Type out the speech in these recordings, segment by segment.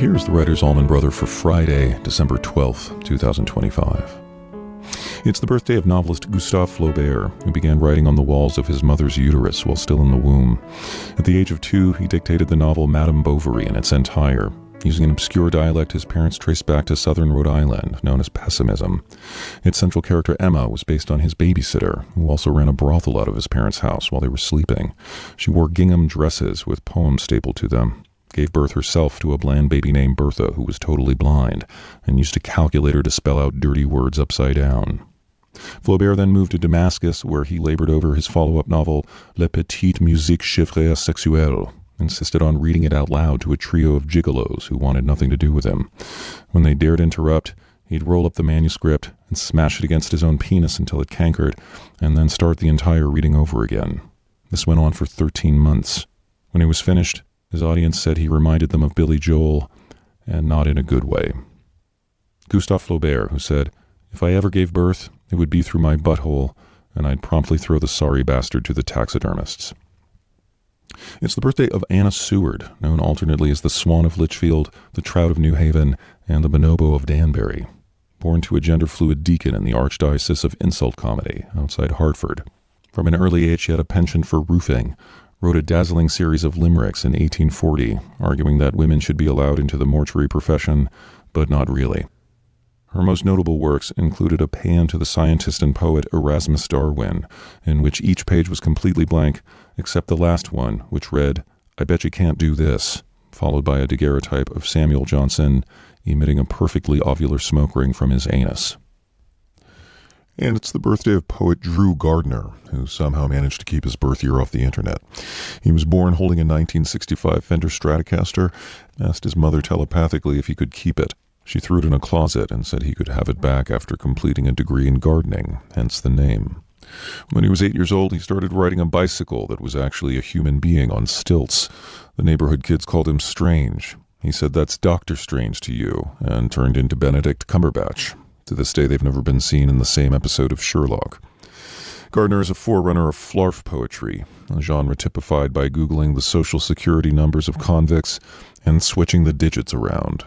here's the writer's Allman Brother for Friday, December 12th, 2025. It's the birthday of novelist Gustave Flaubert, who began writing on the walls of his mother's uterus while still in the womb. At the age of 2, he dictated the novel Madame Bovary in its entire, using an obscure dialect his parents traced back to southern Rhode Island, known as pessimism. Its central character Emma was based on his babysitter, who also ran a brothel out of his parents' house while they were sleeping. She wore gingham dresses with poems stapled to them, gave birth herself to a bland baby named Bertha who was totally blind, and used a calculator to spell out dirty words upside down. Flaubert then moved to Damascus, where he labored over his follow-up novel Les Petites Musiques Chiffrées Sexuelles, insisted on reading it out loud to a trio of gigolos who wanted nothing to do with him. When they dared interrupt, he'd roll up the manuscript and smash it against his own penis until it cankered, and then start the entire reading over again. This went on for 13 months. When he was finished, his audience said he reminded them of Billy Joel, and not in a good way. Gustave Flaubert, who said, "If I ever gave birth, it would be through my butthole, and I'd promptly throw the sorry bastard to the taxidermists." It's the birthday of Anna Seward, known alternately as the Swan of Litchfield, the Trout of New Haven, and the Bonobo of Danbury. Born to a gender-fluid deacon in the Archdiocese of Insult Comedy outside Hartford. From an early age, she had a penchant for roofing, wrote a dazzling series of limericks in 1840, arguing that women should be allowed into the mortuary profession, but not really. Her most notable works included a paean to the scientist and poet Erasmus Darwin, in which each page was completely blank, except the last one, which read, "I bet you can't do this," followed by a daguerreotype of Samuel Johnson emitting a perfectly ovular smoke ring from his anus. And it's the birthday of poet Drew Gardner, who somehow managed to keep his birth year off the internet. He was born holding a 1965 Fender Stratocaster, asked his mother telepathically if he could keep it. She threw it in a closet and said he could have it back after completing a degree in gardening, hence the name. When he was 8 years old, he started riding a bicycle that was actually a human being on stilts. The neighborhood kids called him Strange. He said, "That's Dr. Strange to you," and turned into Benedict Cumberbatch. To this day, they've never been seen in the same episode of Sherlock. Gardner is a forerunner of flarf poetry, a genre typified by Googling the social security numbers of convicts and switching the digits around.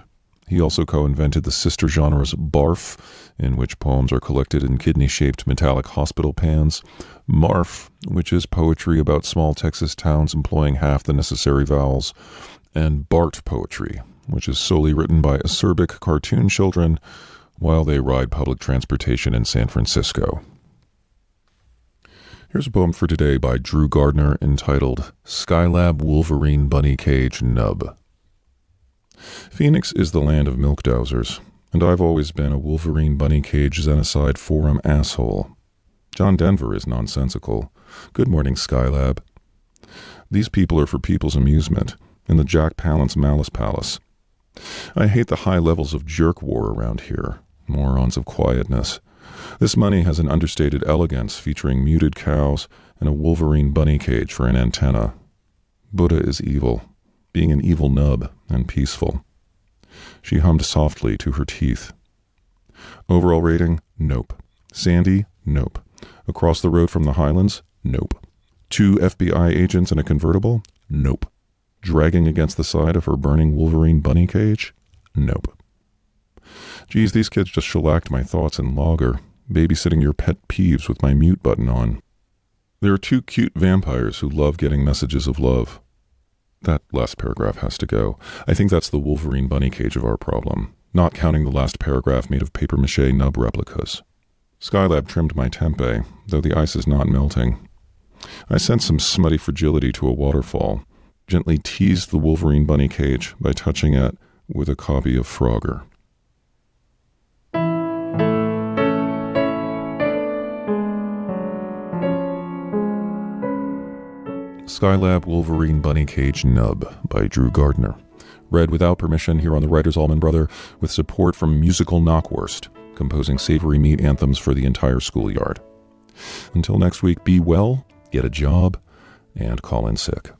He also co-invented the sister genres barf, in which poems are collected in kidney-shaped metallic hospital pans, marf, which is poetry about small Texas towns employing half the necessary vowels, and Bart poetry, which is solely written by acerbic cartoon children while they ride public transportation in San Francisco. Here's a poem for today by Drew Gardner entitled Skylab Wolverine Bunny Cage Nub. Phoenix is the land of milk dowsers, and I've always been a Wolverine Bunny Cage Xenocide Forum asshole. John Denver is nonsensical. Good morning, Skylab. These people are for people's amusement, in the Jack Palance Malice Palace. I hate the high levels of jerk war around here. Morons of quietness. This money has an understated elegance featuring muted cows and a Wolverine bunny cage for an antenna. Buddha is evil, being an evil nub and peaceful. She hummed softly to her teeth. Overall rating, nope. Sandy, nope. Across the road from the Highlands, nope. 2 FBI agents in a convertible, nope. Dragging against the side of her burning Wolverine bunny cage, nope. Geez, these kids just shellacked my thoughts in Logger, babysitting your pet peeves with my mute button on. There are 2 cute vampires who love getting messages of love. That last paragraph has to go. I think that's the Wolverine bunny cage of our problem, not counting the last paragraph made of papier-mâché nub replicas. Skylab trimmed my tempeh, though the ice is not melting. I sent some smutty fragility to a waterfall, gently teased the Wolverine bunny cage by touching it with a copy of Frogger. Skylab Wolverine Bunny Cage Nub by Drew Gardner. Read without permission here on the writer's Allman Brother, with support from Musical Knockwurst, composing savory meat anthems for the entire schoolyard. Until next week, be well, get a job, and call in sick.